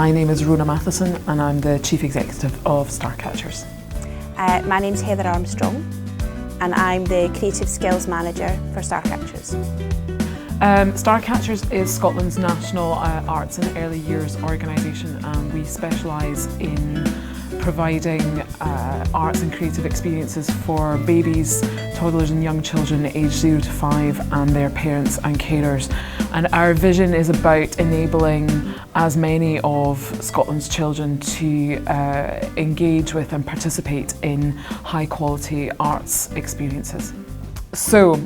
My name is Rona Matheson and I'm the Chief Executive of Starcatchers. My name's Heather Armstrong and I'm the Creative Skills Manager for Starcatchers. Starcatchers is Scotland's national arts and early years organisation, and we specialise in providing arts and creative experiences for babies, toddlers and young children aged 0 to 5 and their parents and carers. And our vision is about enabling as many of Scotland's children to engage with and participate in high quality arts experiences. So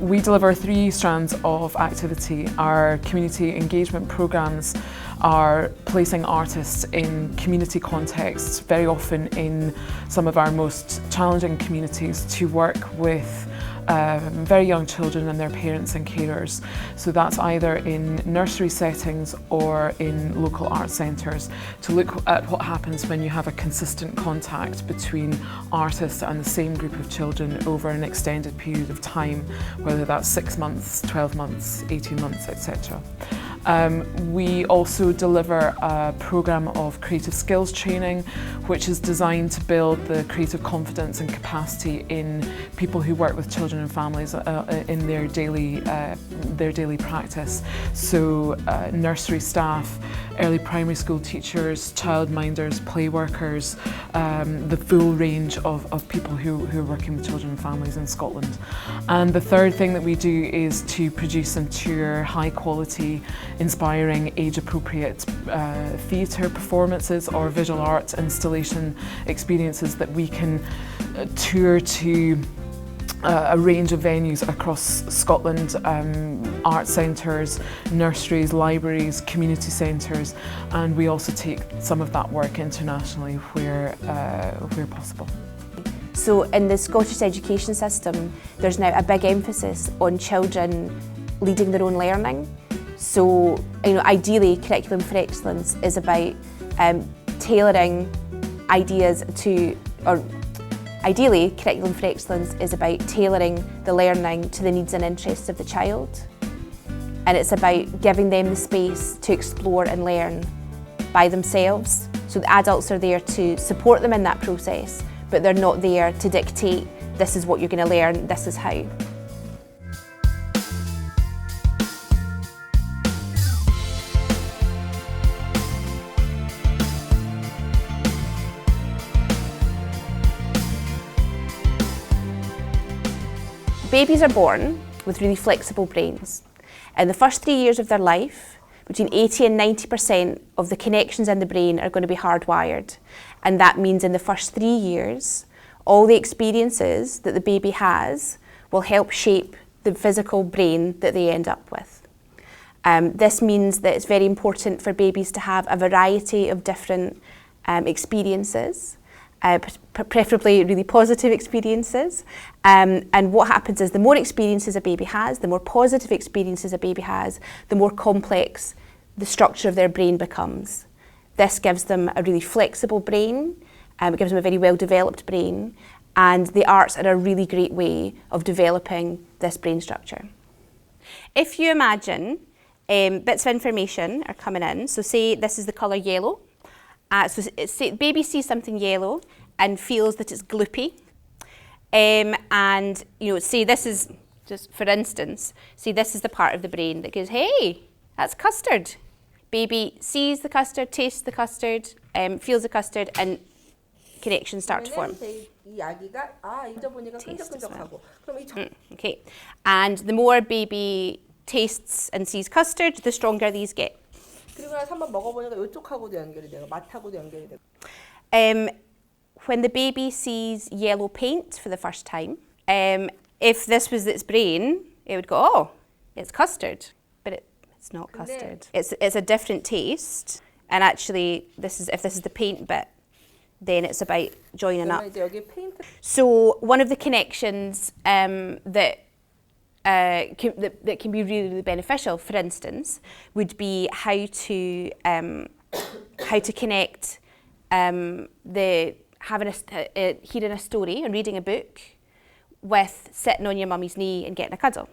we deliver 3 strands of activity. Our community engagement programmes are placing artists in community contexts, very often in some of our most challenging communities, to work with very young children and their parents and carers. So that's either in nursery settings or in local art centres, to look at what happens when you have a consistent contact between artists and the same group of children over an extended period of time, whether that's 6 months, 12 months, 18 months, etc. We also deliver a programme of creative skills training, which is designed to build the creative confidence and capacity in people who work with children and families in their daily practice. So nursery staff, early primary school teachers, childminders, play workers, the full range of people who are working with children and families in Scotland. And the third thing that we do is to produce and tour high quality, inspiring, age-appropriate theatre performances or visual art installation experiences that we can tour to a range of venues across Scotland, art centres, nurseries, libraries, community centres, and we also take some of that work internationally where possible. So in the Scottish education system, there's now a big emphasis on children leading their own learning. So, ideally, Curriculum for Excellence is about tailoring ideas to, or ideally, Curriculum for Excellence is about tailoring the learning to the needs and interests of the child. And it's about giving them the space to explore and learn by themselves. So the adults are there to support them in that process, but they're not there to dictate, this is what you're going to learn, this is how. Babies are born with really flexible brains. In the first 3 years of their life, between 80 and 90% of the connections in the brain are going to be hardwired. And that means in the first 3 years, all the experiences that the baby has will help shape the physical brain that they end up with. This means that it's very important for babies to have a variety of different experiences, preferably really positive experiences. And what happens is the more experiences a baby has, the more positive experiences a baby has, the more complex the structure of their brain becomes. This gives them a really flexible brain, it gives them a very well-developed brain, and the arts are a really great way of developing this brain structure. If you imagine bits of information are coming in, so say this is the colour yellow, say baby sees something yellow and feels that it's gloopy, and say this is, just for instance, say this is the part of the brain that goes, hey, that's custard. Baby sees the custard, tastes the custard, feels the custard, and connections start to form. Okay, and the more baby tastes and sees custard, the stronger these get. 그리고 나서 한번 먹어보니까 이쪽하고도 연결이 되고 맛하고도 연결이 되고. When the baby sees yellow paint for the first time, if this was its brain, it would go, oh, it's custard, but it's not custard. It's a different taste, and actually, if this is the paint bit, then it's about joining up. So one of the connections that can be really, really beneficial, for instance, would be how to connect hearing a story and reading a book with sitting on your mummy's knee and getting a cuddle.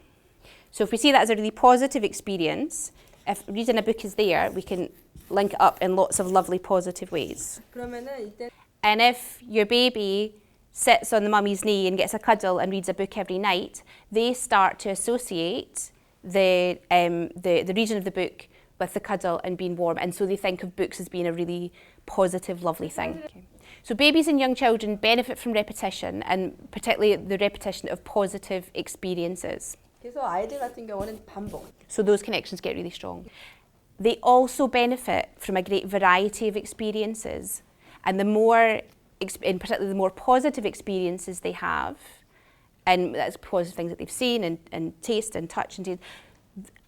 So if we see that as a really positive experience, if reading a book is there, we can link it up in lots of lovely positive ways. 그러면은 이때 And if your baby sits on the mummy's knee and gets a cuddle and reads a book every night, they start to associate the region of the book with the cuddle and being warm, and so they think of books as being a really positive, lovely thing. Okay. So babies and young children benefit from repetition, and particularly the repetition of positive experiences. 그래서 아이들 같은 경우는 반복. So those connections get really strong. They also benefit from a great variety of experiences, and the more, in particular, the more positive experiences they have, and that's positive things that they've seen and taste and touch and taste,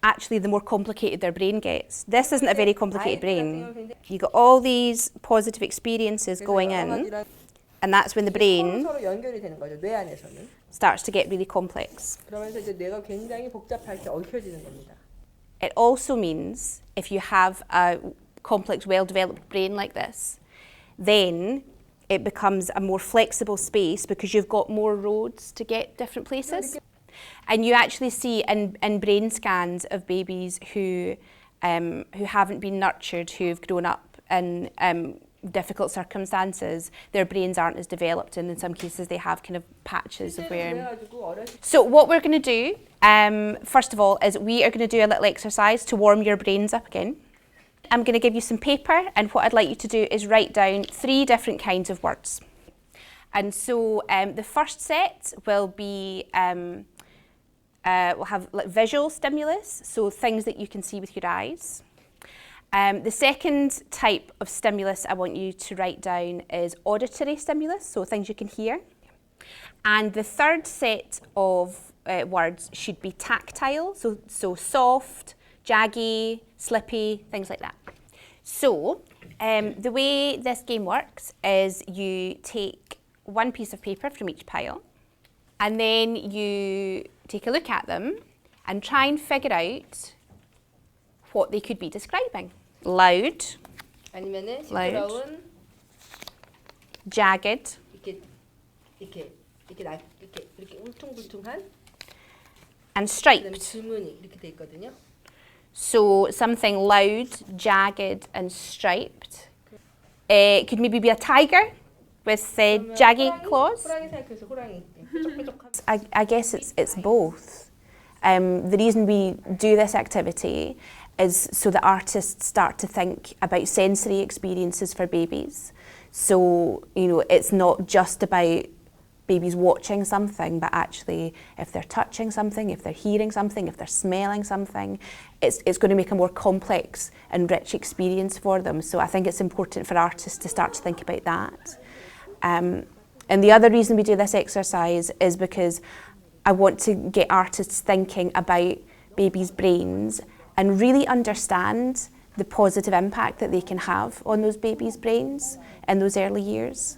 actually the more complicated their brain gets. This isn't a very complicated brain. You got all these positive experiences going in, and that's when the brain 서로 연결이 되는 거죠. 뇌 안에서는. starts to get really complex. 그러면서 이제 뇌가 굉장히 복잡할 때 얽혀지는 겁니다. It also means if you have a complex, well-developed brain like this, then it becomes a more flexible space because you've got more roads to get different places. And you actually see in brain scans of babies who haven't been nurtured, who've grown up in difficult circumstances, their brains aren't as developed, and in some cases they have kind of patches of where. So what we're going to do, first of all, is we are going to do a little exercise to warm your brains up again. I'm going to give you some paper, and what I'd like you to do is write down 3 different kinds of words. And so the first set will be, we'll have like visual stimulus, so things that you can see with your eyes. The second type of stimulus I want you to write down is auditory stimulus, so things you can hear. And the third set of words should be tactile, so soft, jaggy, slippy, things like that. So the way this game works is you take one piece of paper from each pile, and then you take a look at them and try and figure out what they could be describing. Loud, 아니면은 loud, 시끄러운 jagged, 이렇게 울퉁불퉁한 and 그다음에 striped. 줄무늬 이렇게 돼 있거든요. So something loud, jagged and striped. It could maybe be a tiger with jaggy claws. 호랑이 생각해서 호랑이 뾰족뾰족한. I guess it's both. The reason we do this activity is so that artists start to think about sensory experiences for babies. So, you know, it's not just about babies watching something, but actually if they're touching something, if they're hearing something, if they're smelling something, it's going to make a more complex and rich experience for them. So I think it's important for artists to start to think about that. And the other reason we do this exercise is because I want to get artists thinking about babies' brains and really understand the positive impact that they can have on those babies' brains in those early years.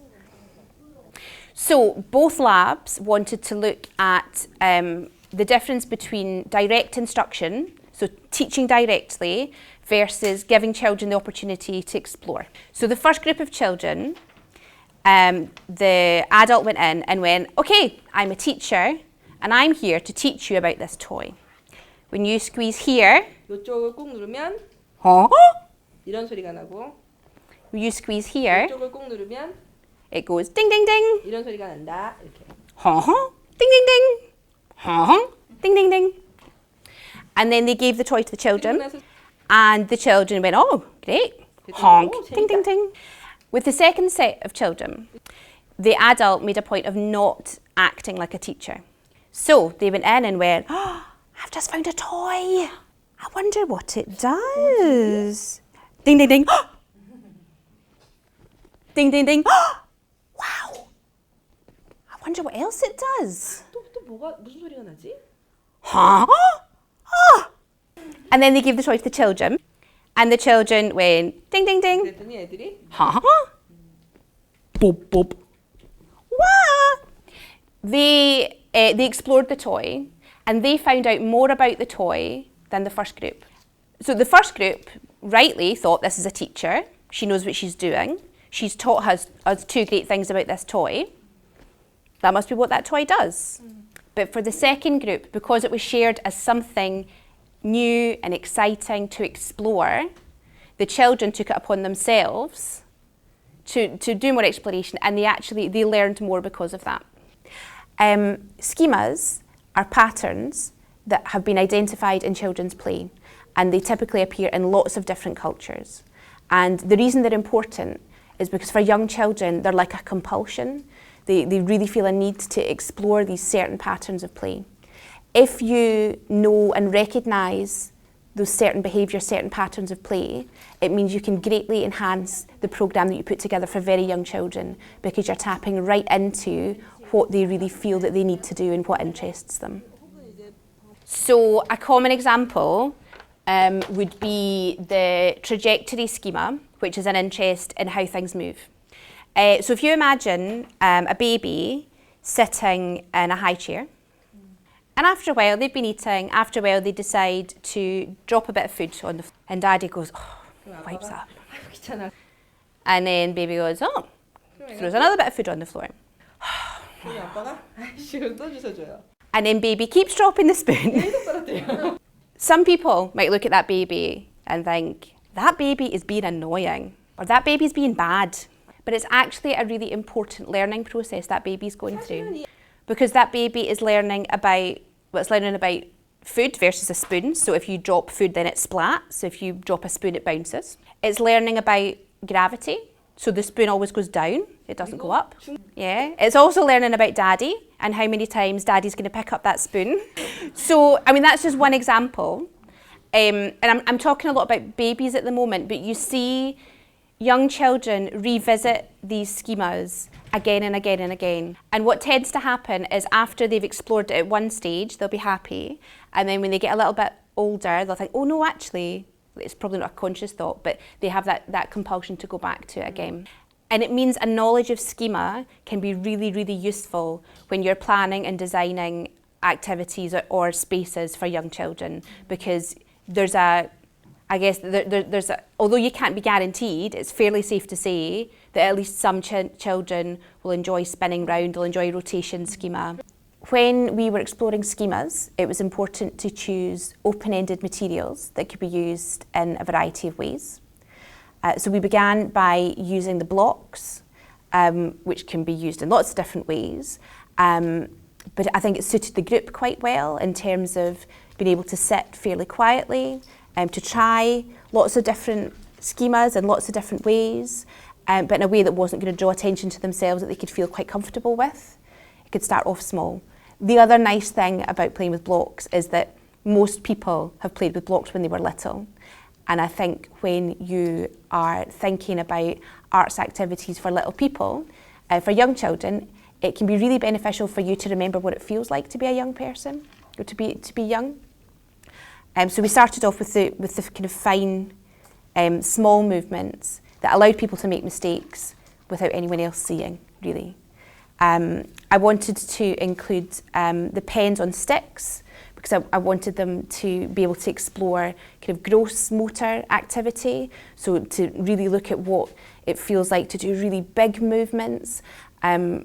So both labs wanted to look at the difference between direct instruction, so teaching directly, versus giving children the opportunity to explore. So the first group of children, the adult went in and went, okay, I'm a teacher and I'm here to teach you about this toy. When you squeeze here, 이쪽을 꾹 누르면 이런 소리가 나고 when you squeeze here, 이쪽을 꾹 누르면 it goes ding ding ding, 이런 소리가 난다. 이렇게. ding ding ding, ding ding ding. And then they gave the toy to the children, and the children went, oh, great, honk, ding ding ding. With the second set of children, the adult made a point of not acting like a teacher. So they went in and went, oh, I've just found a toy. I wonder what it does. Ding, ding, ding. Ding, ding, ding. Wow. I wonder what else it does. 또 뭐가 무슨 소리가 나지? And then they gave the toy to the children. And the children went, ding, ding, ding. 그랬더니 애들이 Boop, boop. Wah. They explored the toy, and they found out more about the toy than the first group. So the first group rightly thought this is a teacher. She knows what she's doing. She's taught us 2 great things about this toy. That must be what that toy does. But for the second group, because it was shared as something new and exciting to explore, the children took it upon themselves to do more exploration, and they learned more because of that. Schemas are patterns that have been identified in children's play, and they typically appear in lots of different cultures. And the reason they're important is because for young children, they're like a compulsion. They really feel a need to explore these certain patterns of play. If you know and recognise those certain behaviours, certain patterns of play, it means you can greatly enhance the programme that you put together for very young children, because you're tapping right into what they really feel that they need to do and what interests them. So a common example would be the trajectory schema, which is an interest in how things move. So if you imagine a baby sitting in a high chair, and after a while they've been eating, after a while they decide to drop a bit of food on the floor, and daddy goes, oh, wipes up. And then baby goes, oh, throws another bit of food on the floor. And then baby keeps dropping the spoon. Some people might look at that baby and think, that baby is being annoying, or that baby's being bad. But it's actually a really important learning process that baby's going through. Because that baby is learning about food versus a spoon. So if you drop food, then it splats. So if you drop a spoon, it bounces. It's learning about gravity. So the spoon always goes down, it doesn't go up. Yeah. It's also learning about daddy and how many times daddy's going to pick up that spoon. So, I mean, that's just one example. And I'm talking a lot about babies at the moment, but you see young children revisit these schemas again and again and again. And what tends to happen is after they've explored it at one stage, they'll be happy. And then when they get a little bit older, they'll think, oh no, actually, it's probably not a conscious thought, but they have that compulsion to go back to it again. And it means a knowledge of schema can be really, really useful when you're planning and designing activities or spaces for young children, because there's although you can't be guaranteed, it's fairly safe to say that at least some children will enjoy spinning round, will enjoy rotation schema. When we were exploring schemas, it was important to choose open-ended materials that could be used in a variety of ways. So we began by using the blocks, which can be used in lots of different ways. But I think it suited the group quite well in terms of being able to sit fairly quietly, to try lots of different schemas in lots of different ways, but in a way that wasn't going to draw attention to themselves, that they could feel quite comfortable with. It could start off small. The other nice thing about playing with blocks is that most people have played with blocks when they were little. And I think when you are thinking about arts activities for little people, for young children, it can be really beneficial for you to remember what it feels like to be a young person, or to be young. So we started off with the kind of fine, small movements that allowed people to make mistakes without anyone else seeing, really. I wanted to include the pens on sticks, because I wanted them to be able to explore kind of gross motor activity, so to really look at what it feels like to do really big movements. And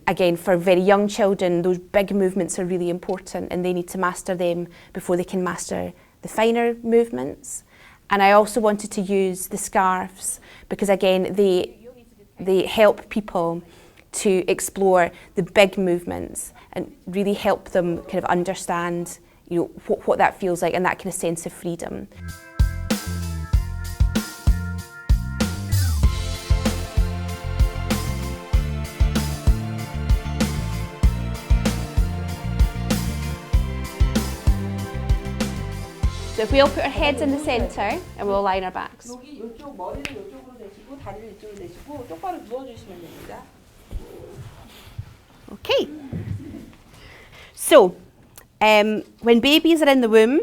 again, for very young children, those big movements are really important, and they need to master them before they can master the finer movements. And I also wanted to use the scarves, because again, they help people to explore the big movements and really help them kind of understand, you know, what that feels like, and that kind of sense of freedom. So if we all put our heads in the centre and we'll line our backs. 여기 이쪽 머리를 이쪽으로 대시고 다리를 이쪽으로 대시고 똑바로 누워주시면 됩니다. Okay. So, when babies are in the womb,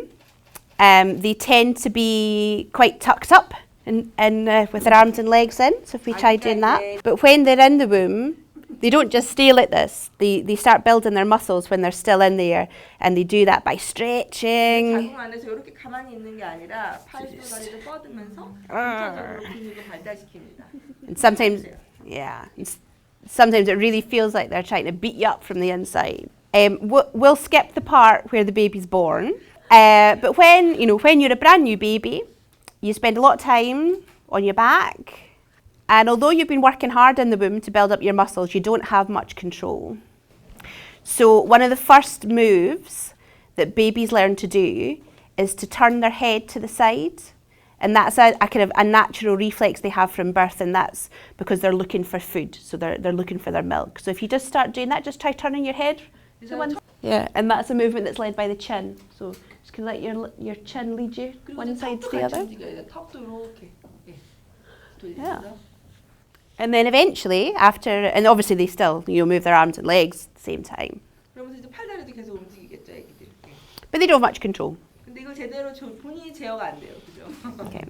they tend to be quite tucked up and with their arms and legs in. So if we try doing that. But when they're in the womb, they don't just stay like this. They start building their muscles when they're still in there, and they do that by stretching. 자궁 안에서 이렇게 가만히 있는 게 아니라 팔도 다리도 뻗으면서 전체적으로 근육을 발달시킵니다. And sometimes, sometimes it really feels like they're trying to beat you up from the inside. We'll skip the part where the baby's born, but when you're a brand new baby, you spend a lot of time on your back, and although you've been working hard in the womb to build up your muscles, you don't have much control. So one of the first moves that babies learn to do is to turn their head to the side, and that's a kind of a natural reflex they have from birth, and that's because they're looking for food, so they're looking for their milk. So if you just start doing that, just try turning your head to one side. Yeah, and that's a movement that's led by the chin. So just can let your chin lead you one side to the other. Yeah. And then eventually, after, and obviously they still, move their arms and legs at the same time. 그러면서 이제 팔다리도 계속 움직이겠죠, 애기들. But they don't have much control. 근데 이거 제대로 본인이 제어가 안 돼요, 그죠? Okay.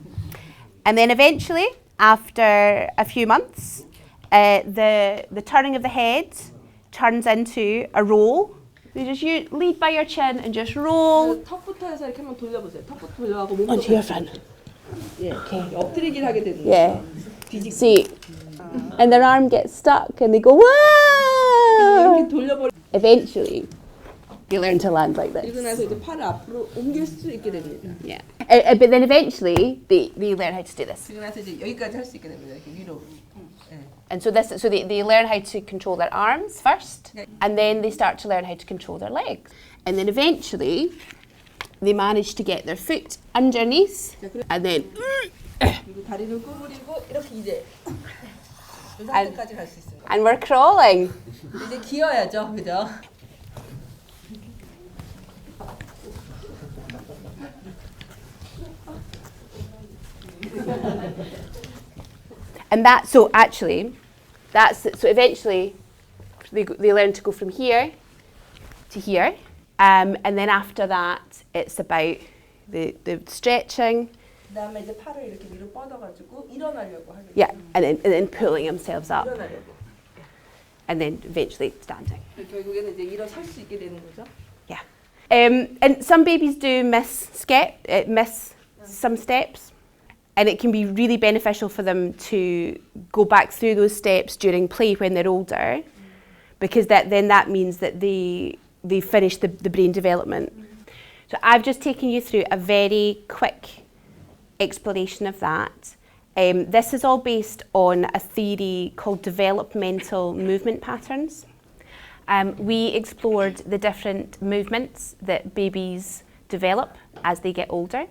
And then eventually, after a few months, the turning of the head turns into a roll. You lead by your chin and just roll. 턱부터 해서 이렇게 한번 돌려보세요. 턱부터 돌려가고 몸도 Onto your front. 예, okay. 엎드리기를 하게 되는 Yeah. 거죠. See, and their arm gets stuck and they go, whoa! 이렇게 돌려버리. Eventually, you learn to land like this. 그리고 나서 이제 팔을 앞으로 옮길 수 있게 됩니다. Yeah. But then eventually, they learn how to do this. 그리고 나서 이제 여기까지 할 수 있게 됩니다. 이렇게 위로. 예. And so they learn how to control their arms first, and then they start to learn how to control their legs. And then eventually, they manage to get their foot underneath, and then 그리고 다리를 구부리고 이렇게 이제 이 상태까지 갈 수 있습니다. and we're crawling. 이제 기어야죠, 그죠? And so eventually they learn to go from here to here, and then after that it's about the stretching. 그다음에 이제 팔을 이렇게 위로 뻗어가지고 일어나려고 하는. Yeah, and then pulling themselves up, 일어나려고. and then eventually standing. 결국에는 이제 일어설 수 있게 되는 거죠. Yeah, and some babies do miss some steps. And it can be really beneficial for them to go back through those steps during play when they're older, because that means that they finish the brain development. So I've just taken you through a very quick explanation of that. This is all based on a theory called developmental movement patterns. We explored the different movements that babies develop as they get older.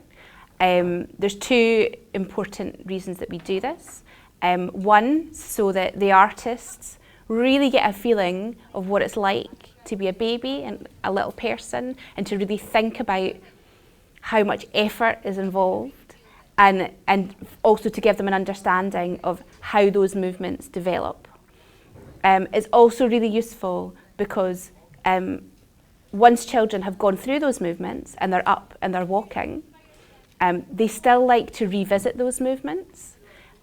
There's two important reasons that we do this. One, so that the artists really get a feeling of what it's like to be a baby and a little person, and to really think about how much effort is involved, and also to give them an understanding of how those movements develop. It's also really useful because once children have gone through those movements and they're up and they're walking, they still like to revisit those movements,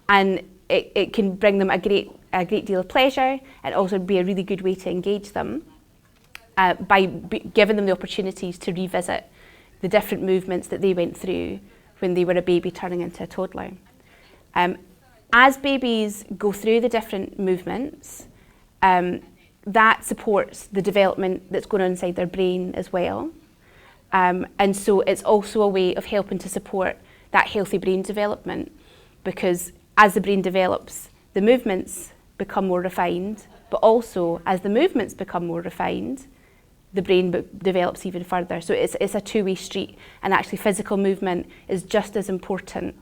and it can bring them a great deal of pleasure, and also be a really good way to engage them by giving them the opportunities to revisit the different movements that they went through when they were a baby turning into a toddler. As babies go through the different movements, that supports the development that's going on inside their brain as well. And so it's also a way of helping to support that healthy brain development, because as the brain develops, the movements become more refined, but also as the movements become more refined, the brain develops even further. So it's a two-way street, and actually physical movement is just as important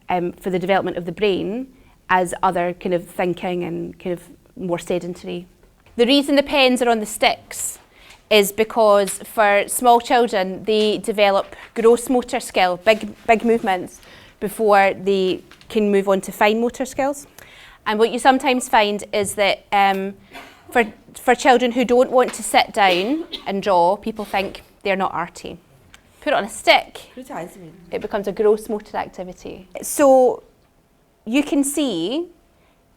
for the development of the brain as other kind of thinking and kind of more sedentary. The reason the pens are on the sticks is because for small children, they develop gross motor skill, big movements, before they can move on to fine motor skills. And what you sometimes find is that for children who don't want to sit down and draw, people think they're not arty. Put it on a stick, 그렇지 않습니다. it becomes a gross motor activity. So you can see,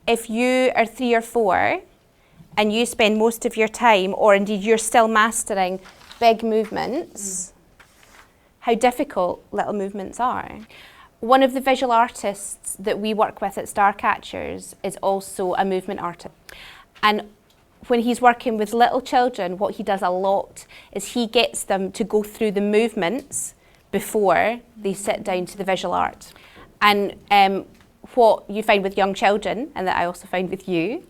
if you are 3 or 4, and you spend most of your time, or indeed you're still mastering big movements, how difficult little movements are. One of the visual artists that we work with at Starcatchers is also a movement artist. And when he's working with little children, what he does a lot is he gets them to go through the movements before they sit down to the visual art. And what you find with young children, and that I also find with you,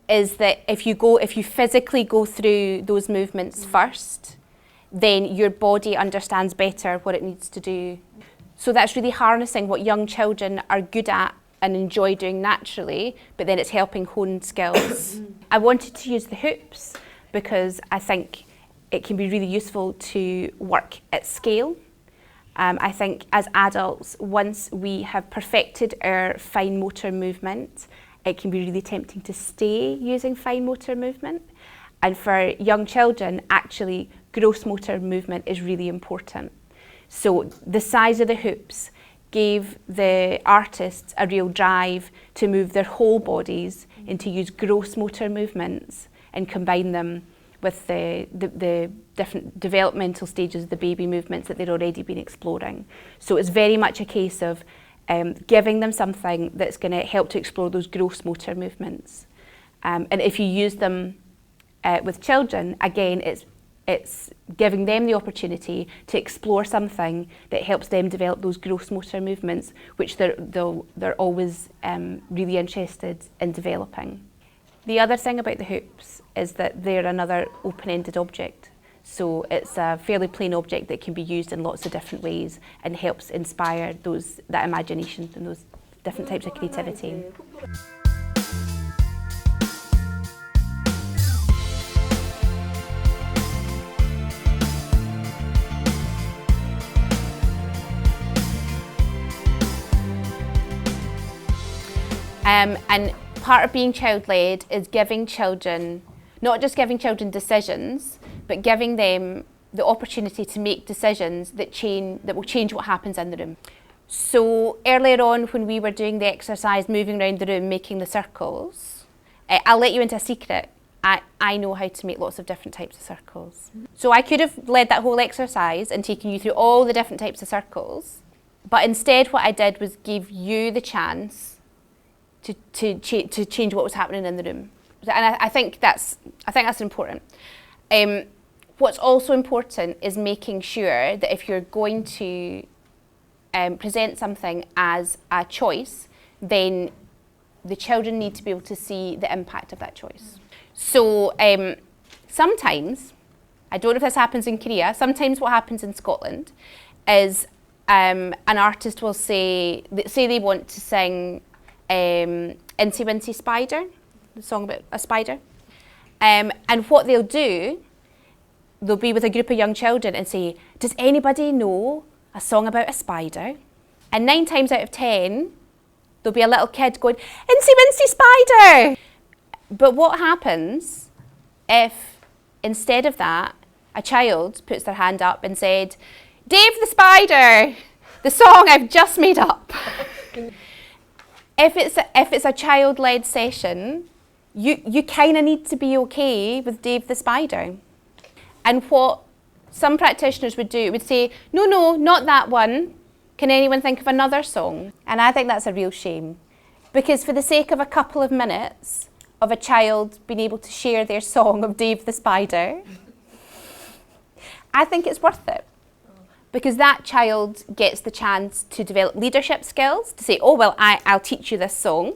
is that if you physically go through those movements first, then your body understands better what it needs to do. So that's really harnessing what young children are good at and enjoy doing naturally, but then it's helping hone skills. I wanted to use the hoops because I think it can be really useful to work at scale. I think as adults, once we have perfected our fine motor movement, it can be really tempting to stay using fine motor movement. And for young children, actually, gross motor movement is really important. So the size of the hoops gave the artists a real drive to move their whole bodies and to use gross motor movements and combine them with the different developmental stages of the baby movements that they'd already been exploring. So it's very much a case of giving them something that's going to help to explore those gross motor movements. And if you use them with children, again, it's giving them the opportunity to explore something that helps them develop those gross motor movements, which they're always really interested in developing. The other thing about the hoops is that they're another open-ended object. So it's a fairly plain object that can be used in lots of different ways and helps inspire that imagination and those different types of creativity. And part of being child-led is giving children, not just giving children decisions, but giving them the opportunity to make decisions that will change what happens in the room. So earlier on, when we were doing the exercise, moving around the room, making the circles, I'll let you into a secret. I know how to make lots of different types of circles. So I could have led that whole exercise and taken you through all the different types of circles, but instead what I did was give you the chance to change what was happening in the room. And I think that's important. What's also important is making sure that if you're going to present something as a choice, then the children need to be able to see the impact of that choice. So sometimes, I don't know if this happens in Korea, sometimes what happens in Scotland is an artist will say they want to sing Incy Wincy Spider, the song about a spider. And what they'll do, they'll be with a group of young children and say, does anybody know a song about a spider? And 9 times out of 10, there'll be a little kid going, Incy Wincy Spider! But what happens if, instead of that, a child puts their hand up and said, Dave the Spider, the song I've just made up. If it's a child-led session, you kind of need to be okay with Dave the Spider. And what some practitioners would do would say, no, not that one. Can anyone think of another song? And I think that's a real shame. Because for the sake of a couple of minutes of a child being able to share their song of Dave the Spider, I think it's worth it. Because that child gets the chance to develop leadership skills, to say, oh, well, I'll teach you this song.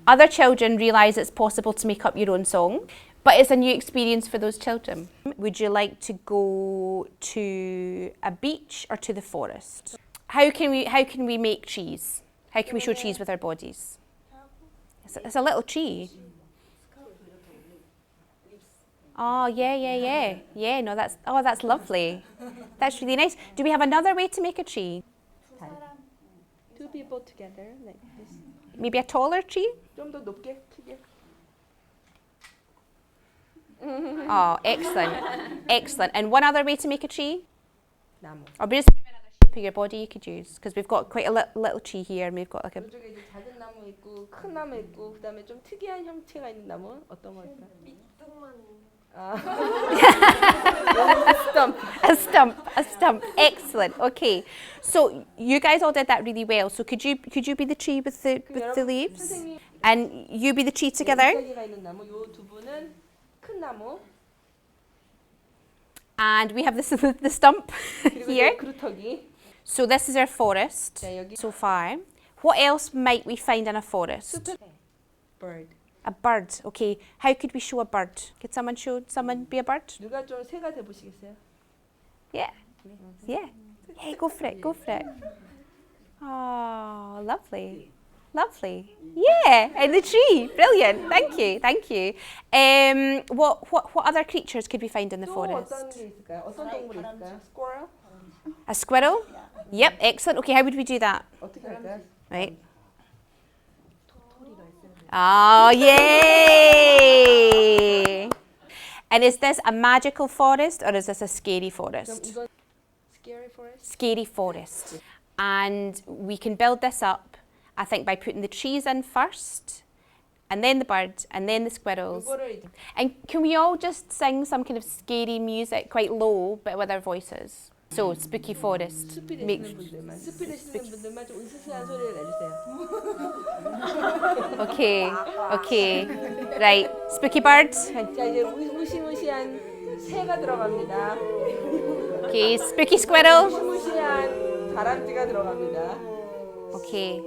Other children realise it's possible to make up your own song, but it's a new experience for those children. Would you like to go to a beach or to the forest? How can we make trees? How can we show trees with our bodies? It's a little tree. Oh, yeah. Yeah, no, that's lovely. That's really nice. Do we have another way to make a tree? 2 people together like this. Maybe a taller tree? 좀 더 높게 크게. Oh, excellent. And one other way to make a tree? 나무. Or just another shape of your body you could use, because we've got quite a little tree here, and we've got like a. 이쪽에 이제 작은 나무 있고 큰 나무 있고 그다음에 좀 특이한 형태가 있는 나무 어떤 거 있어요? A stump. Excellent. Okay. So you guys all did that really well. So could you be the tree with the leaves, and you be the tree together? And we have the stump here. So this is our forest so far. What else might we find in a forest? bird. A bird. Okay. How could we show a bird? Could someone be a bird? 누가 좀 새가 돼 보시겠어요? Yeah. Yeah. Hey, go for it. Go for it. Oh, lovely. Lovely. Yeah, in the tree. Brilliant. Thank you. Thank you. What other creatures could we find in the 또 forest? 어떤 게 있을까요? 어떤 동물이 있을까요? squirrel? A squirrel? Yep, excellent. Okay, how would we do that? 어떻게 할까요? Right. Oh, yay! And is this a magical forest or is this a scary 그럼 forest? 이건 scary forest? Scary forest. And we can build this up, I think, by putting the trees in first, and then the bird, and then the squirrels. 이거를 And can we all just sing some kind of scary music, quite low, but with our voices? So, spooky forest. 숲이 Make- 되시는 분들만 숲이 되시는 분들만 좀 으스스한 소리를 내주세요. Okay, okay. Right, spooky bird. 자 이제 무시무시한 새가 들어갑니다. Okay, spooky squirrel. 무시무시한 다람쥐가 들어갑니다. Okay.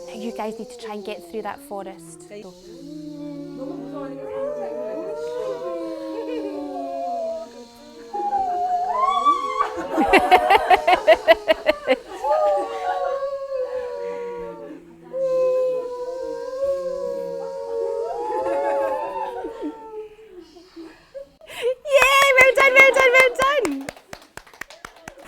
Now you guys need to try and get through that forest. 너무 무서우니까 살짝 Yay! Well done, well done, well done!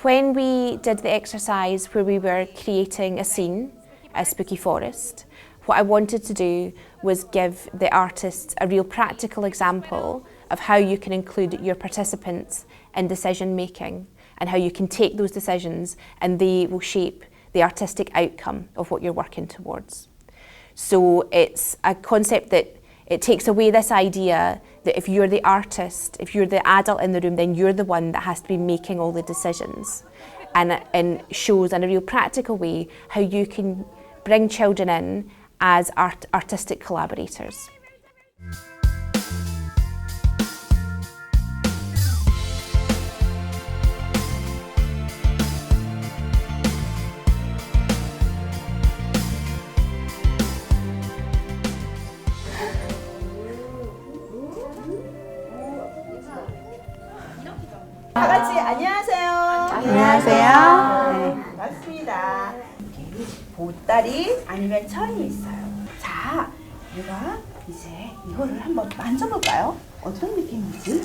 When we did the exercise where we were creating a scene, a spooky forest, what I wanted to do was give the artists a real practical example of how you can include your participants in decision making and how you can take those decisions and they will shape the artistic outcome of what you're working towards. So it's a concept that it takes away this idea that if you're the artist, if you're the adult in the room, then you're the one that has to be making all the decisions, and shows in a real practical way how you can bring children in as artistic collaborators. 다 같이 안녕하세요. 안녕하세요. 반갑습니다. 보따리 아니면 천이 있어요. 자, 우리가 이제 이거를 한번 만져볼까요? 어떤 느낌인지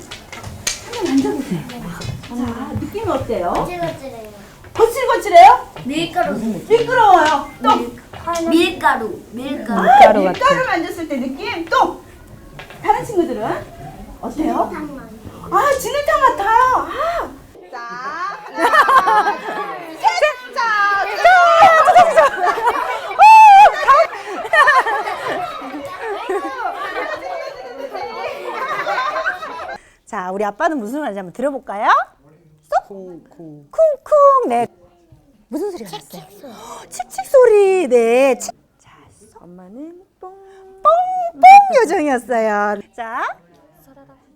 한번 만져보세요. 자, 느낌이 어때요? 거칠거칠해요. 거칠거칠해요? 밀가루. 미끄러워요. 또 밀가루. 밀가루 만졌을 때 느낌. 또 다른 친구들은 어때요? 아, 진흙탕 같아요. 아. 자, 하나, 둘, 셋. 자, 자, 우리 아빠는 무슨 소리 하는지 한번 들어볼까요? 쿵쿵. 네. 무슨 소리가 났어요? 칙칙 소리. 네. 자, 엄마는 뽕뽕 요정이었어요. 자.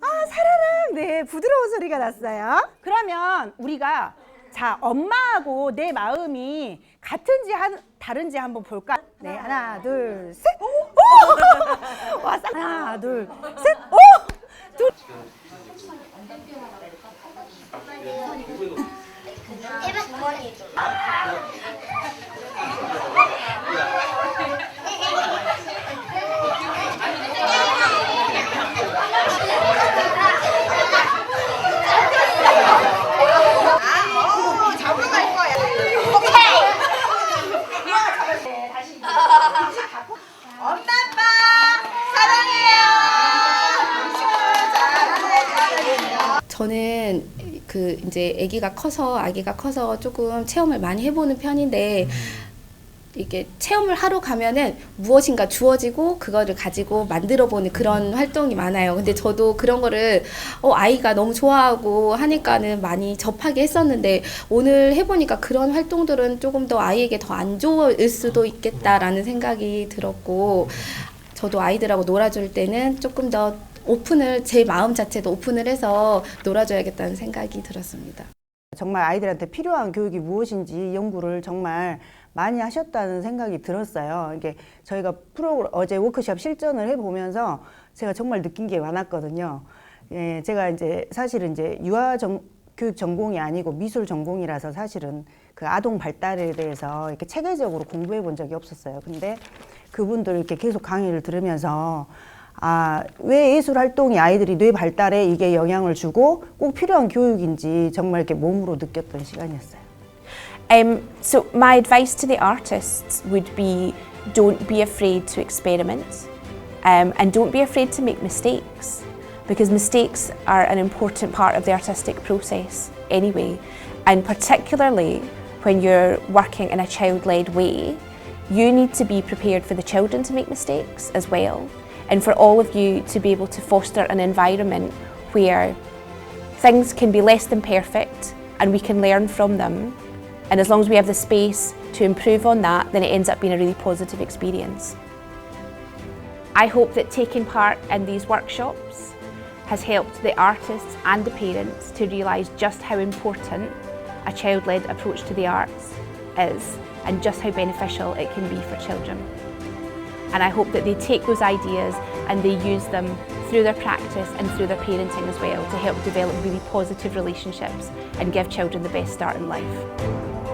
사라랑. 네, 부드러운 소리가 났어요. 그러면 우리가 자, 엄마하고 내 마음이 같은지 다른지 한번 볼까? 네, 하나, 둘, 셋. 오! 왔어. 하나, 둘, 셋. 오! 둘. 엄마 아빠 사랑해요. 저는 이제 아기가 커서 조금 체험을 많이 해보는 편인데 이게 체험을 하러 가면은 무엇인가 주어지고 그거를 가지고 만들어보는 그런 활동이 많아요. 근데 저도 그런 거를 아이가 너무 좋아하고 하니까는 많이 접하게 했었는데 오늘 해보니까 그런 활동들은 조금 더 아이에게 더 안 좋을 수도 있겠다라는 생각이 들었고 저도 아이들하고 놀아줄 때는 조금 더 제 마음 자체도 오픈을 해서 놀아줘야겠다는 생각이 들었습니다. 정말 아이들한테 필요한 교육이 무엇인지 연구를 정말 많이 하셨다는 생각이 들었어요. 이게 저희가 어제 워크숍 실전을 해보면서 제가 정말 느낀 게 많았거든요. 예, 제가 이제 사실은 이제 교육 전공이 아니고 미술 전공이라서 사실은 그 아동 발달에 대해서 이렇게 체계적으로 공부해 본 적이 없었어요. 근데 그분들 이렇게 계속 강의를 들으면서 왜 예술 활동이 아이들이 뇌 발달에 이게 영향을 주고 꼭 필요한 교육인지 정말 이렇게 몸으로 느꼈던 시간이었어요. So my advice to the artists would be don't be afraid to experiment and don't be afraid to make mistakes because mistakes are an important part of the artistic process anyway, and particularly when you're working in a child-led way, you need to be prepared for the children to make mistakes as well, and for all of you to be able to foster an environment where things can be less than perfect and we can learn from them. And as long as we have the space to improve on that, then it ends up being a really positive experience. I hope that taking part in these workshops has helped the artists and the parents to realise just how important a child-led approach to the arts is and just how beneficial it can be for children. And I hope that they take those ideas and they use them through their practice and through their parenting as well to help develop really positive relationships and give children the best start in life.